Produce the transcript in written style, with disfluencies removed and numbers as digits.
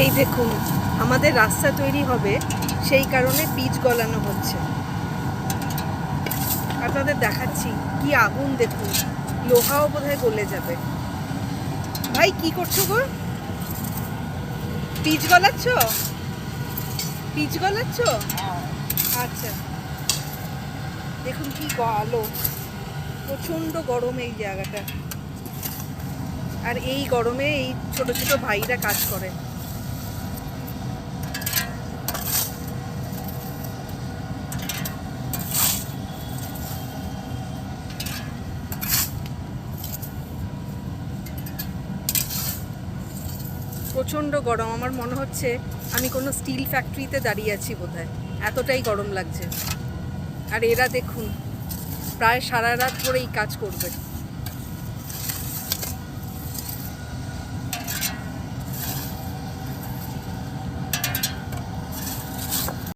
এই দেখুন, আমাদের রাস্তা তৈরি হবে, সেই কারণে পিচ গলানো হচ্ছে। আপনাদের দেখাচ্ছি কি আগুন দেখুন, লোহাও বোধহয় গলে যাবে। ভাই কি করছো গো? পিচ গলাচ্ছ? পিচ গলাচ্ছ? আচ্ছা, দেখুন কি আলো, প্রচণ্ড গরম এই জায়গাটা। আর এই গরমে এই ছোট ছোট ভাইরা কাজ করে। প্রচণ্ড গরম, আমার মনে হচ্ছে আমি কোনো স্টিল ফ্যাক্টরিতে দাঁড়িয়ে আছি বোধহয়, এতটাই গরম লাগছে। আর এরা দেখুন প্রায় সারা রাত ধরে এই কাজ করবে।